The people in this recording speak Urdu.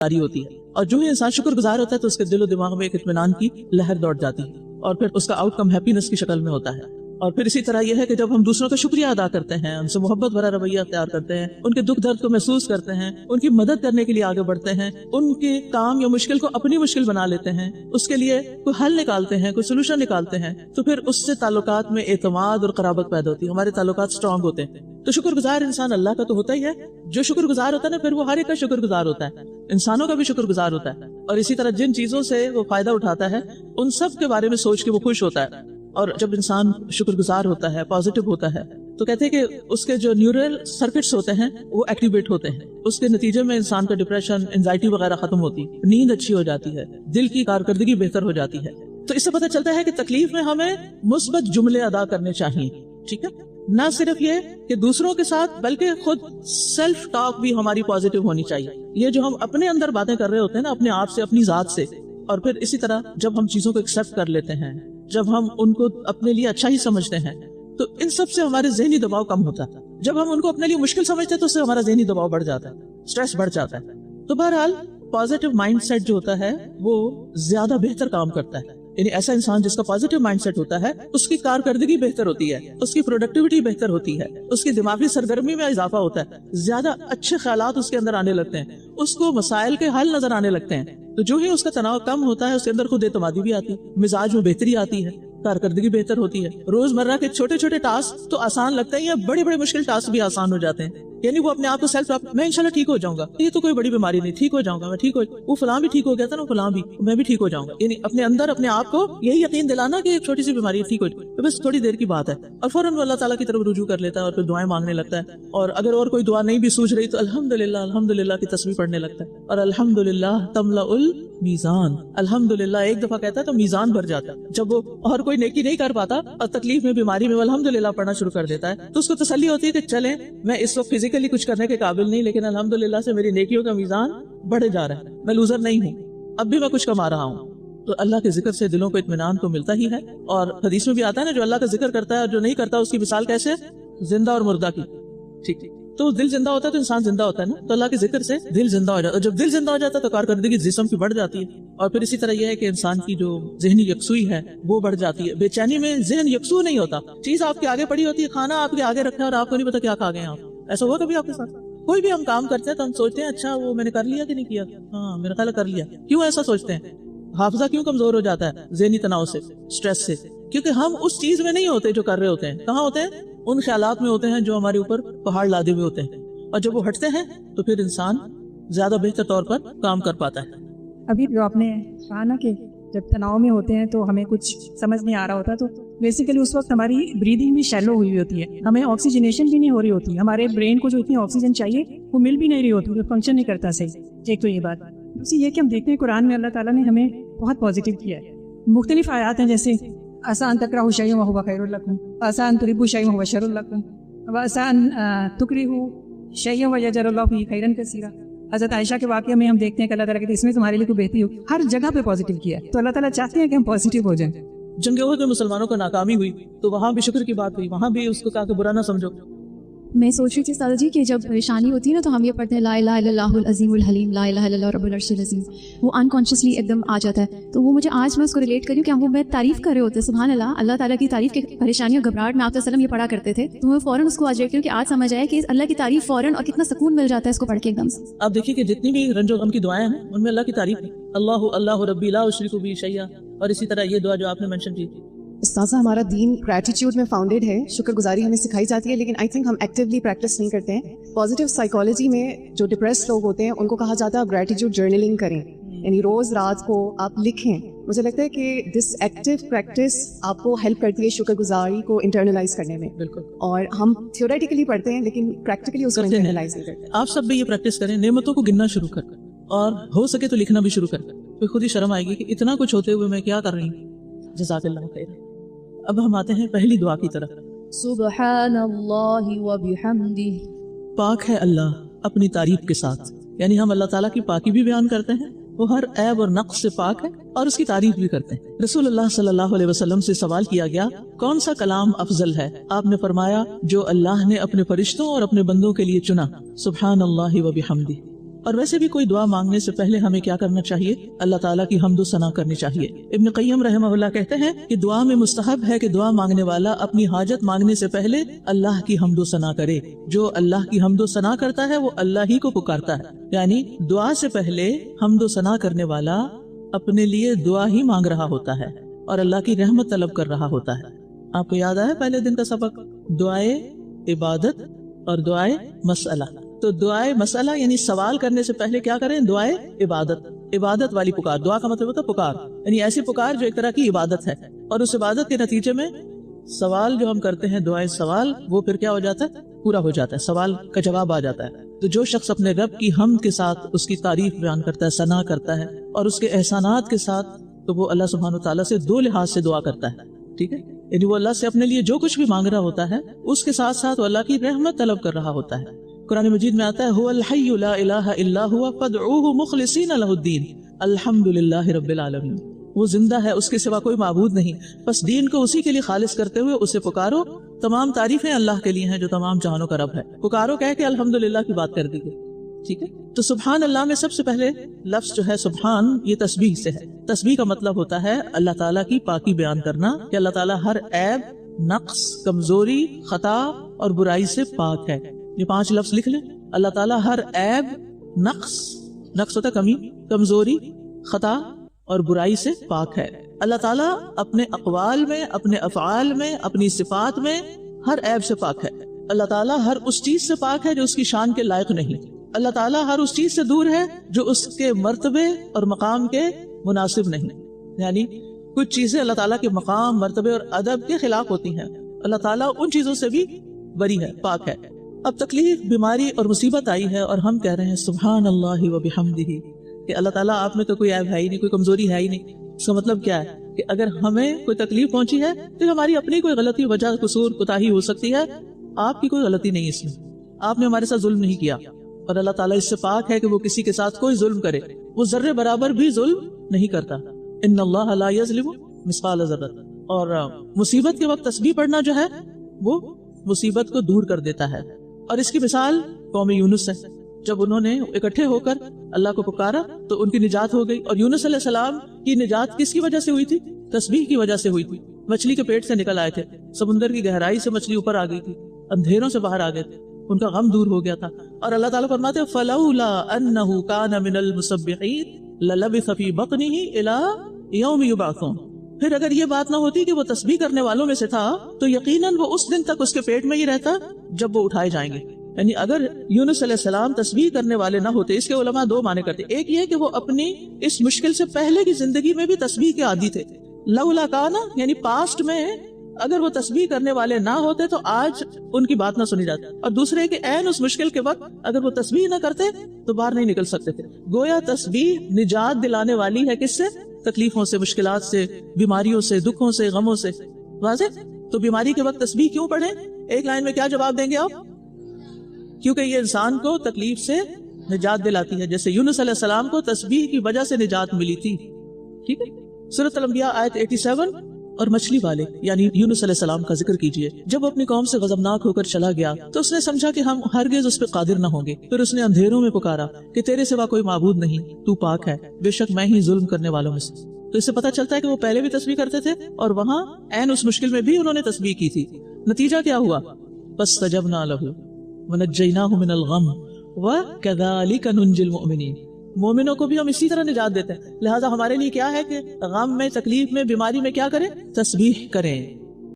جاری ہوتی ہے، اور جو ہی انسان شکر گزار ہوتا ہے تو اس کے دل و دماغ میں ایک اطمینان کی لہر دوڑ جاتی ہے، اور پھر اس کا آؤٹ کم ہیپینس کی شکل میں ہوتا ہے۔ اور پھر اسی طرح یہ ہے کہ جب ہم دوسروں کا شکریہ ادا کرتے ہیں، ان سے محبت بھرا رویہ اختیار کرتے ہیں، ان کے دکھ درد کو محسوس کرتے ہیں، ان کی مدد کرنے کے لیے آگے بڑھتے ہیں، ان کے کام یا مشکل کو اپنی مشکل بنا لیتے ہیں، اس کے لیے کوئی حل نکالتے ہیں، کوئی سولوشن نکالتے ہیں، تو پھر اس سے تعلقات میں اعتماد اور قرابت پیدا ہوتی ہے، ہمارے تعلقات اسٹرانگ ہوتے ہیں۔ تو شکر گزار انسان اللہ کا تو ہوتا ہی ہے، جو شکر گزار ہوتا ہے نا پھر وہ ہر ایک کا شکر گزار ہوتا ہے، انسانوں کا بھی شکر گزار ہوتا ہے، اور اسی طرح جن چیزوں سے وہ فائدہ اٹھاتا ہے ان سب کے بارے میں سوچ کے وہ خوش ہوتا ہے۔ اور جب انسان شکر گزار ہوتا ہے، پازیٹو ہوتا ہے، تو کہتے ہیں کہ اس کے جو نیورل سرکٹس ہوتے ہیں وہ ایکٹیویٹ ہوتے ہیں، اس کے نتیجے میں انسان کا ڈپریشن، انزائٹی وغیرہ ختم ہوتی، نیند اچھی ہو جاتی ہے، دل کی کارکردگی بہتر ہو جاتی ہے۔ تو اس سے پتہ چلتا ہے کہ تکلیف میں ہمیں مثبت جملے ادا کرنے چاہیے، ٹھیک ہے، نہ صرف یہ کہ دوسروں کے ساتھ بلکہ خود سیلف ٹاک بھی ہماری پازیٹو ہونی چاہیے۔ یہ جو ہم اپنے اندر باتیں کر رہے ہوتے ہیں نا اپنے آپ سے، اپنی ذات سے، اور پھر اسی طرح جب ہم چیزوں کو ایکسپٹ کر لیتے ہیں، جب ہم ان کو اپنے لیے اچھا ہی سمجھتے ہیں، تو ان سب سے ہمارے ذہنی دباؤ کم ہوتا ہے۔ جب ہم ان کو اپنے لیے مشکل سمجھتے ہیں تو اس سے ہمارا ذہنی دباؤ بڑھ جاتا ہے، سٹریس بڑھ جاتا ہے۔ تو بہرحال پازیٹو مائنڈ سیٹ جو ہوتا ہے وہ زیادہ بہتر کام کرتا ہے، یعنی ایسا انسان جس کا پازیٹو مائنڈ سیٹ ہوتا ہے اس کی کارکردگی بہتر ہوتی ہے، اس کی پروڈکٹیوٹی بہتر ہوتی ہے، اس کی دماغی سرگرمی میں اضافہ ہوتا ہے، زیادہ اچھے خیالات اس کے اندر آنے لگتے ہیں، اس کو مسائل کے حل نظر آنے لگتے ہیں۔ تو جو ہی اس کا تناؤ کم ہوتا ہے اس کے اندر خود اعتمادی بھی آتی ہے، مزاج میں بہتری آتی ہے، کارکردگی بہتر ہوتی ہے، روزمرہ کے چھوٹے چھوٹے ٹاسک تو آسان لگتے ہیں یا بڑے بڑے مشکل ٹاسک بھی آسان ہو جاتے ہیں، یعنی وہ اپنے آپ کو سیلف میں انشاءاللہ ٹھیک ہو جاؤں گا، یہ تو کوئی بڑی بیماری نہیں، ٹھیک ہو جاؤں گا، میں ٹھیک ہو، وہ فلاں بھی ٹھیک ہو گیا تھا نا، فلاں بھی، میں بھی ٹھیک ہو جاؤں گا، یعنی اپنے اندر اپنے آپ کو یہی یقین دلانا کہ ایک چھوٹی سی بیماری ٹھیک ہو جائے، تو بس تھوڑی دیر کی بات ہے، اور فوراً وہ اللہ تعالیٰ کی طرف رجوع کر لیتا ہے اور پھر دعائیں مانگنے لگتا ہے، اور اگر اور کوئی دعا نہیں بھی سوچ رہی تو الحمدللہ کی تسبیح پڑھنے لگتا ہے، اور الحمدللہ تملأ المیزان، الحمدللہ ایک دفعہ کہتا ہے تو میزان بھر جاتا ہے۔ جب وہ اور کوئی نیکی نہیں کر پاتا اور تکلیف میں بیماری میں وہ الحمدللہ پڑھنا شروع کر دیتا ہے تو اس کو تسلی ہوتی ہے کہ چلیں میں اس وقت فزیکلی کچھ کرنے کے قابل نہیں، لیکن الحمدللہ سے میری نیکیوں کا میزان بڑھے جا رہا ہے، میں لوزر نہیں ہوں، اب بھی میں کچھ کما رہا ہوں۔ تو اللہ کے ذکر سے دلوں کو اطمینان تو ملتا ہی ہے، اور حدیث میں بھی آتا ہے نا جو اللہ کا ذکر کرتا ہے اور جو نہیں کرتا اس کی مثال کیسے، زندہ اور مردہ کی، ٹھیک، تو دل زندہ ہوتا ہے تو انسان زندہ ہوتا ہے نا، تو اللہ کے ذکر سے دل زندہ ہو جاتا ہے، اور جب دل زندہ ہو جاتا ہے تو کارکردگی جسم کی بڑھ جاتی ہے، اور پھر اسی طرح یہ ہے کہ انسان کی جو ذہنی یکسوئی ہے وہ بڑھ جاتی ہے۔ بے چینی میں ذہن یکسو نہیں ہوتا، چیز آپ کے آگے پڑی ہوتی ہے، کھانا آپ کے آگے رکھا ہے اور آپ کو نہیں پتا کیا کھا گئے آپ، ایسا ہوا کبھی آپ کے ساتھ؟ کوئی بھی ہم کام کرتے ہیں تو ہم سوچتے ہیں اچھا وہ میں نے کر لیا کہ نہیں کیا، ہاں میرا خیال ہے کر لیا، کیوں ایسا سوچتے ہیں؟ حافظہ کیوں کمزور ہو جاتا ہے ذہنی تناؤ سے، سٹریس سے؟ کیونکہ ہم اس چیز میں نہیں ہوتے جو کر رہے ہوتے ہیں، کہاں ہوتے ہیں؟ ان خیالات میں ہوتے ہیں جو ہمارے اوپر پہاڑ لادے ہوئے ہوتے ہیں، اور جب وہ ہٹتے ہیں تو پھر انسان زیادہ بہتر طور پر کام کر پاتا ہے۔ ابھی جو آپ نے کہا نا کہ جب تناؤ میں ہوتے ہیں تو ہمیں کچھ سمجھ نہیں آ رہا ہوتا، تو بیسیکلی اس وقت ہماری بریدنگ بھی شیلو ہوئی ہوتی ہے، ہمیں آکسیجنیشن بھی نہیں ہو رہی ہوتی، ہمارے برین کو جو اتنی آکسیجن چاہیے وہ مل بھی نہیں رہی ہوتی، وہ فنکشن نہیں کرتا صحیح۔ ایک تو یہ بات، دوسری یہ کہ ہم دیکھتے ہیں قرآن میں اللہ تعالیٰ نے ہمیں بہت پازیٹیو کیا ہے، مختلف آیات ہیں جیسے آسان تکرہوا شیئا وہو خیر لکم، آسان تحبوا شیئا وہو شر لکم، وآسان تکرہوا شیئا ویجعل اللہ فیہ خیرا کثیرا۔ حضرت عائشہ کے واقعے میں ہم دیکھتے ہیں کہ اللہ تعالیٰ کہتے ہیں اس میں تمہارے لیے کوئی بہتری ہو، ہر جگہ پہ پازیٹیو کیا ہے، تو اللہ تعالیٰ چاہتے ہیں کہ ہم پازیٹیو ہو جائیں۔ جنگ احد میں مسلمانوں کو ناکامی ہوئی تو وہاں بھی شکر کی بات ہوئی، وہاں بھی اس کو کہا کہ برا نہ سمجھو۔ میں سوچ رہی تھی سادہ جی کہ جب پریشانی ہوتی ہے نا تو ہم یہ پڑھتے ہیں لا الہ الا اللہ العظیم الحلیم، لا الہ الا اللہ رب العرش العظیم، وہ انکانشیسلی ایک دم آ جاتا ہے، تو وہ مجھے آج میں اس کو ریلیٹ کری کہ ہم وہ میں تعریف کر رہے ہوتے ہیں، سبحان اللہ، اللہ تعالیٰ کی تعریف کے پریشانی اور گھبراہٹ میں آپ وسلم یہ پڑھا کرتے تھے، تو میں فوراً اس کو آج دیکھتی ہوں کہ آج سمجھ آئے کہ اللہ کی تعریف فوراً اور کتنا سکون مل جاتا ہے اس کو پڑھ کے ایک دم سے۔ آپ دیکھیے کہ جتنی بھی رنج و غم کی دعائیں ہیں ان میں اللہ کی تعریف ہے، اللہ اللہ ربی لا اشرک بہ شیئا، اور اسی طرح یہ دعا جو آپ نے مینشن کی۔ استاذہ ہمارا دین گریٹیٹیوڈ میں فاؤنڈیڈ ہے، شکر گزاری ہمیں سکھائی جاتی ہے، لیکن آئی تھنک ہم ایکٹیولی پریکٹس نہیں کرتے ہیں۔ پازیٹیو سائیکالوجی میں جو ڈپریس لوگ ہوتے ہیں ان کو کہا جاتا ہے آپ گریٹیٹیوڈ جرنلنگ کریں، یعنی روز رات کو آپ لکھیں۔ مجھے لگتا ہے کہ دس ایکٹیو پریکٹس آپ کو ہیلپ کرتی ہے شکر گزاری کو انٹرنلائز کرنے میں۔ بالکل، اور ہم تھیوریٹیکلی پڑھتے ہیں لیکن پریکٹیکلی اس کو انٹرنلائز نہیں کرتے۔ آپ سب بھی یہ پریکٹس کریں، نعمتوں کو گننا شروع کر، اور ہو سکے تو لکھنا بھی شروع کر، پھر خود ہی شرم آئے گی کہ اتنا کچھ ہوتے ہوئے میں کیا کر رہی ہوں۔ جزاک اللہ خیر۔ اب ہم آتے ہیں پہلی دعا کی طرف۔ سبحان اللہ وبحمدہ، پاک ہے اللہ اپنی تعریف کے ساتھ، یعنی ہم اللہ تعالیٰ کی پاکی بھی بیان کرتے ہیں، وہ ہر عیب اور نقص سے پاک ہے، اور اس کی تعریف بھی کرتے ہیں۔ رسول اللہ صلی اللہ علیہ وسلم سے سوال کیا گیا کون سا کلام افضل ہے؟ آپ نے فرمایا جو اللہ نے اپنے فرشتوں اور اپنے بندوں کے لیے چنا، سبحان اللہ وبحمدہ، اور ویسے بھی کوئی دعا مانگنے سے پہلے ہمیں کیا کرنا چاہیے؟ اللہ تعالیٰ کی حمد و ثنا کرنی چاہیے۔ ابن قیم رحمہ اللہ کہتے ہیں کہ دعا میں مستحب ہے کہ دعا مانگنے والا اپنی حاجت مانگنے سے پہلے اللہ کی حمد و ثنا کرے۔ جو اللہ کی حمد و ثنا کرتا ہے وہ اللہ ہی کو پکارتا ہے، یعنی دعا سے پہلے حمد و ثنا کرنے والا اپنے لیے دعا ہی مانگ رہا ہوتا ہے اور اللہ کی رحمت طلب کر رہا ہوتا ہے۔ آپ کو یاد آیا پہلے دن کا سبق، دعائے عبادت اور دعائے مسئلہ۔ تو دعائے مسئلہ یعنی سوال کرنے سے پہلے کیا کریں؟ دعائے عبادت والی پکار۔ دعا کا مطلب ہوتا ہے پکار، یعنی ایسی پکار جو ایک طرح کی عبادت ہے، اور اس عبادت کے نتیجے میں سوال جو ہم کرتے ہیں دعائے سوال، وہ پھر کیا ہو جاتا ہے؟ پورا ہو جاتا ہے، سوال کا جواب آ جاتا ہے۔ تو جو شخص اپنے رب کی حمد کے ساتھ اس کی تعریف بیان کرتا ہے، ثنا کرتا ہے، اور اس کے احسانات کے ساتھ، تو وہ اللہ سبحانہ وتعالیٰ سے دو لحاظ سے دعا کرتا ہے، ٹھیک ہے؟ یعنی وہ اللہ سے اپنے لیے جو کچھ بھی مانگ رہا ہوتا ہے اس کے ساتھ ساتھ وہ اللہ کی رحمت طلب کر رہا ہوتا ہے۔ قرآن مجید میں آتا ہے هو الحی لا الہ الا هو فادعوه مخلصین له الدین الحمدللہ رب العالمین۔ وہ زندہ ہے، اس کے سوا کوئی معبود نہیں، بس دین کو اسی کے لیے خالص کرتے ہوئے اسے پکارو۔ تمام تعریفیں اللہ کے لیے ہیں جو تمام جہانوں کا رب ہے۔ پکارو کہہ کے الحمدللہ کی بات کر دی گئی، ٹھیک ہے؟ تو سبحان اللہ میں سب سے پہلے لفظ جو ہے سبحان، یہ تسبیح سے ہے۔ تسبیح کا مطلب ہوتا ہے اللہ تعالیٰ کی پاکی بیان کرنا، کہ اللہ تعالیٰ ہر عیب، نقص، کمزوری، خطا اور برائی سے پاک ہے۔ یہ 5 لفظ لکھ لیں۔ اللہ تعالیٰ ہر عیب، نقص ہوتا کمی، کمزوری، خطا اور برائی سے پاک ہے۔ اللہ تعالیٰ اپنے اقوال میں، اپنے افعال میں، اپنی صفات میں ہر عیب سے پاک ہے۔ اللہ تعالیٰ ہر اس چیز سے پاک ہے جو اس کی شان کے لائق نہیں۔ اللہ تعالیٰ ہر اس چیز سے دور ہے جو اس کے مرتبے اور مقام کے مناسب نہیں، یعنی کچھ چیزیں اللہ تعالیٰ کے مقام، مرتبے اور ادب کے خلاف ہوتی ہیں، اللہ تعالیٰ ان چیزوں سے بھی بری ہے، پاک ہے۔ اب تکلیف، بیماری اور مصیبت آئی ہے اور ہم کہہ رہے ہیں سبحان اللہ و بحمدہ، کہ اللہ تعالیٰ آپ میں تو کوئی عیب ہے ہی نہیں، کوئی کمزوری ہے ہی نہیں۔ اس کا مطلب کیا ہے؟ کہ اگر ہمیں کوئی تکلیف پہنچی ہے تو ہماری اپنی کوئی غلطی، وجہ، قصور، کوتاہی ہو سکتی ہے، آپ کی کوئی غلطی نہیں اس میں، آپ نے ہمارے ساتھ ظلم نہیں کیا، اور اللہ تعالیٰ اس سے پاک ہے کہ وہ کسی کے ساتھ کوئی ظلم کرے، وہ ذرے برابر بھی ظلم نہیں کرتا۔ ان اللہ لا یظلم مثقال ذرہ۔ اور مصیبت کے وقت تسبیح پڑھنا جو ہے وہ مصیبت کو دور کر دیتا ہے، اور اس کی مثال قوم یونس ہے۔ جب انہوں نے اکٹھے ہو کر اللہ کو پکارا تو ان کی نجات ہو گئی، اور یونس علیہ السلام کی نجات کس کی وجہ سے ہوئی تھی؟ تسبیح کی وجہ سے ہوئی تھی۔ مچھلی کے پیٹ سے نکل آئے تھے، سمندر کی گہرائی سے مچھلی اوپر آ گئی تھی، اندھیروں سے باہر آ گئے تھے، ان کا غم دور ہو گیا تھا، اور اللہ تعالیٰ فرماتے ہیں فَلَوْلَا أَنَّهُ كَانَ مِنَ الْمُسَبِّحِينَ لَلَبِثَ فِي بَطْنِهِ إِلَىٰ يَوْمِ يُبْعَثُونَ۔ پھر اگر یہ بات نہ ہوتی کہ وہ تسبیح کرنے والوں میں سے تھا تو یقیناً وہ اس دن تک اس کے پیٹ میں ہی رہتا جب وہ اٹھائے جائیں گے۔ یعنی اگر یونس علیہ السلام تسبیح کرنے والے نہ ہوتے، اس کے علماء 2 معنی کرتے، ایک یہ کہ وہ اپنی اس مشکل سے پہلے کی زندگی میں بھی تسبیح کے عادی تھے، لولا کانا یعنی پاسٹ میں اگر وہ تسبیح کرنے والے نہ ہوتے تو آج ان کی بات نہ سنی جاتی، اور دوسرے کہ عین اس مشکل کے وقت اگر وہ تسبیح نہ کرتے تو باہر نہیں نکل سکتے تھے۔ گویا تسبیح نجات دلانے والی ہے، کس سے؟ تکلیفوں سے، مشکلات سے، بیماریوں سے، دکھوں سے، غموں سے۔ واضح؟ تو بیماری کے وقت تسبیح کیوں پڑھیں؟ ایک لائن میں کیا جواب دیں گے آپ؟ کیونکہ یہ انسان کو تکلیف سے نجات دلاتی ہے، جیسے یونس علیہ السلام کو تسبیح کی وجہ سے نجات ملی تھی، ٹھیک ہے؟ سورۃ الانبیاء آیت 87 اور مچھلی والے یعنی یونس علیہ السلام کا ذکر کیجئے۔ جب اپنی قوم سے غضبناک ہو کر چلا گیا تو اس نے سمجھا کہ ہم ہرگز اس پہ قادر نہ ہوں گے، پھر اس نے اندھیروں میں پکارا کہ تیرے سوا کوئی معبود نہیں، تو پاک ہے، بے شک میں ہی ظلم کرنے والوں میں سے۔ تو اس سے پتہ چلتا ہے کہ وہ پہلے بھی تسبیح کرتے تھے اور وہاں عین اس مشکل میں بھی انہوں نے تسبیح کی تھی۔ نتیجہ کیا ہوا؟ فاستجبنا له ونجیناہ من الغم وکذالک ننجی المؤمنین۔ مومنوں کو بھی ہم اسی طرح نجات دیتے ہیں، لہٰذا ہمارے لیے کیا ہے کہ غم میں، تکلیف میں، بیماری میں کیا کریں؟ تسبیح کریں۔